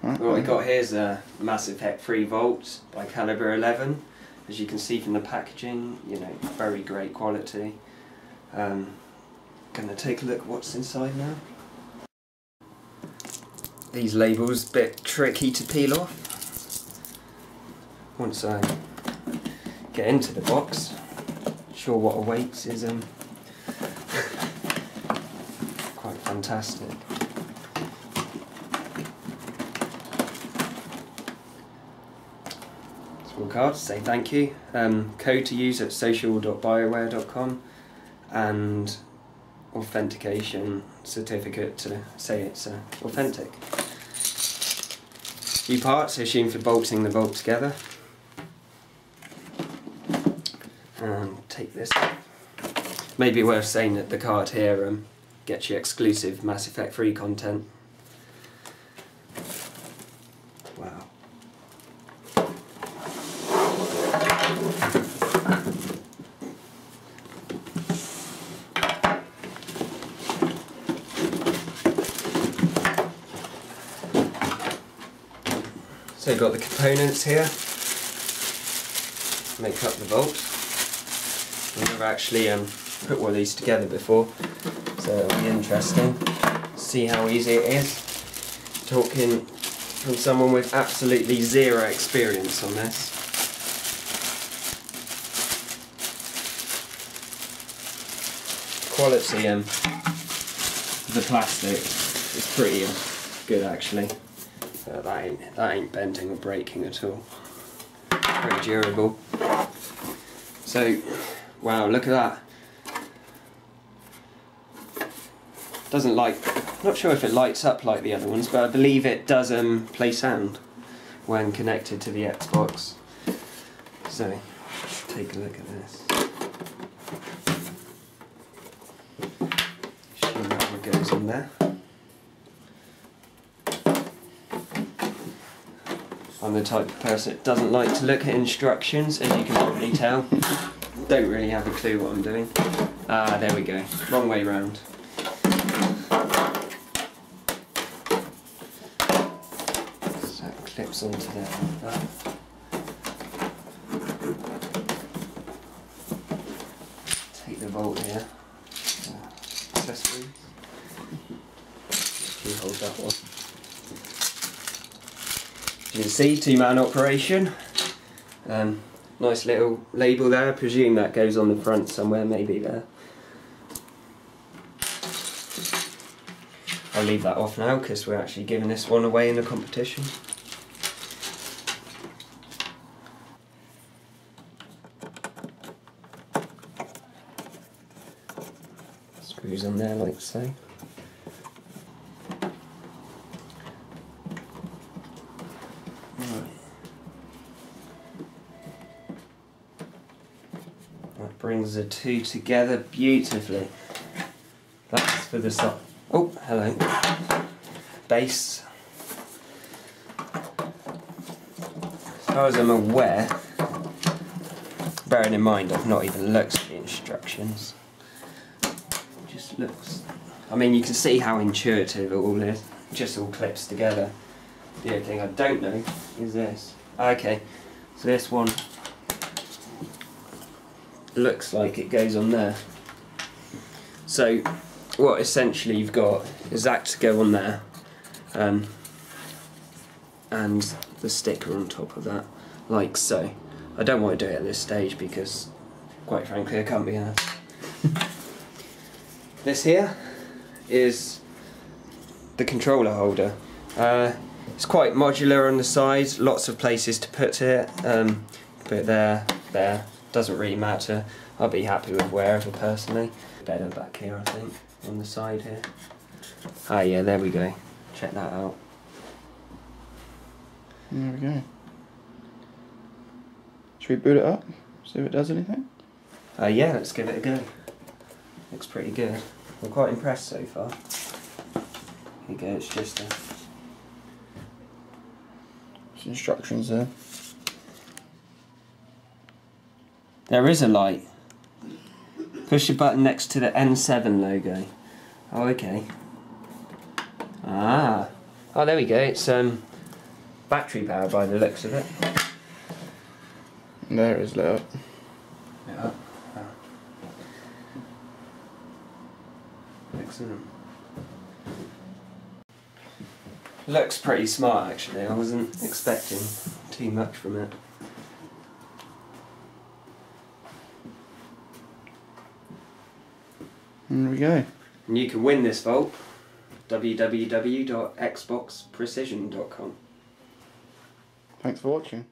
Okay. What we got here is a Mass Effect 3 Volt by Calibur11. As you can see from the packaging, you know, very great quality. Gonna take a look at what's inside now. These labels, a bit tricky to peel off. Once I get into the box, sure what awaits is quite fantastic. Small card to say thank you. Code to use at social.bioware.com and authentication certificate to say it's authentic. Few parts, I assume, for bolting the bolt together. And take this off. Maybe worth saying that the card here gets you exclusive Mass Effect 3 content. Wow. So you've got the components here, make up the bolt. I've never actually put one of these together before, so it'll be interesting. See how easy it is. Talking from someone with absolutely zero experience on this. Quality the plastic is pretty good actually. That ain't bending or breaking at all. Very durable. So, wow, look at that. Doesn't not sure if it lights up like the other ones, but I believe it does play sound when connected to the Xbox. So, take a look at this. Show you what goes in there. I'm the type of person that doesn't like to look at instructions, as you can probably tell. Don't really have a clue what I'm doing. Ah, there we go. Wrong way round. So it clips onto there like that. Take the bolt here. Accessories. You hold that one. You can see, two-man operation. Nice little label there, I presume that goes on the front somewhere, maybe there. I'll leave that off now because we're actually giving this one away in the competition. Screws on there like so. That brings the two together beautifully. That's for the side. Oh, hello. Base. As far as I'm aware, bearing in mind I've not even looked at the instructions. It just looks. I mean, you can see how intuitive it all is. It just all clips together. The only thing I don't know is this. Okay, so this one looks like it goes on there. So what essentially you've got is that to go on there, and the sticker on top of that, like so. I don't want to do it at this stage because, quite frankly, I can't be arsed. This here is the controller holder. It's quite modular on the sides, lots of places to put it. Put it there, doesn't really matter. I'll be happy with wherever personally. Better back here, I think, on the side here. Ah yeah, there we go. Check that out. There we go. Should we boot it up? See if it does anything? Yeah, let's give it a go. Looks pretty good. I'm quite impressed so far. Here you go, it's just There's instructions there. There is a light. Push the button next to the N7 logo. Oh, okay. Ah. Oh, there we go. It's battery power by the looks of it. And there it is lit up. Yeah. Excellent. Looks pretty smart actually, I wasn't expecting too much from it. There we go. And you can win this vault, www.xboxprecision.com. Thanks for watching.